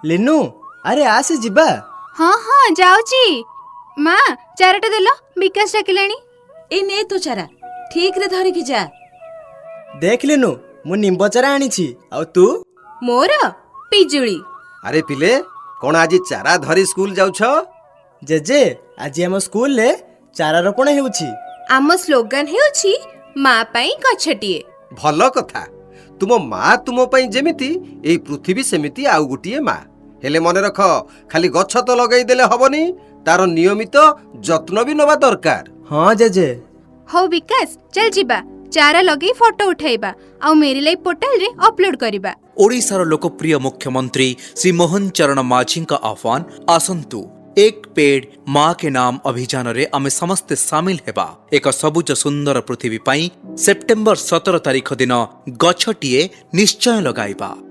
लिनू अरे आसे जिबा। हाँ हाँ जाऊची। माँ चाराटा देल विकास डाकिलाणी। ए ने तो चारा ठीक रे धरिकी जा। देख लिनू मु निंब चारा आनीछि आउ तू। मोर पिजुली। अरे पिले कौन आज चारा धरी स्कूल जाउछ? जेजे आज हम स्कूल ले चारा रोपण हेउछि। आम स्लोगान हेउछि माँ पाई गछटिए। भल कथा। तुम माँ तुम पई जेमिति एई पृथ्वी सेमिति आउ गुटिए माँ। हेले मने रख खाली गछ तो लगई देले हबनी, तार नियमित जत्न भी नबा दरकार। हाँ जेजे। हौ विकास चल जिबा चारा लगे फोटो उठाइबा आउ मेरी लाइफ पोर्टल रे अपलोड करिबा। ओडिशार लोकप्रिय मुख्यमंत्री श्री मोहन चरण माझी का आह्वान आसंतु एक पेड़ माँ के नाम अभियान रे आमे समस्ते सामिल हेबा। एक सबुज सुंदर पृथ्वी पाई सेप्टेम्बर 17 तारिख दिन गछटिए निश्चय लगाइबा।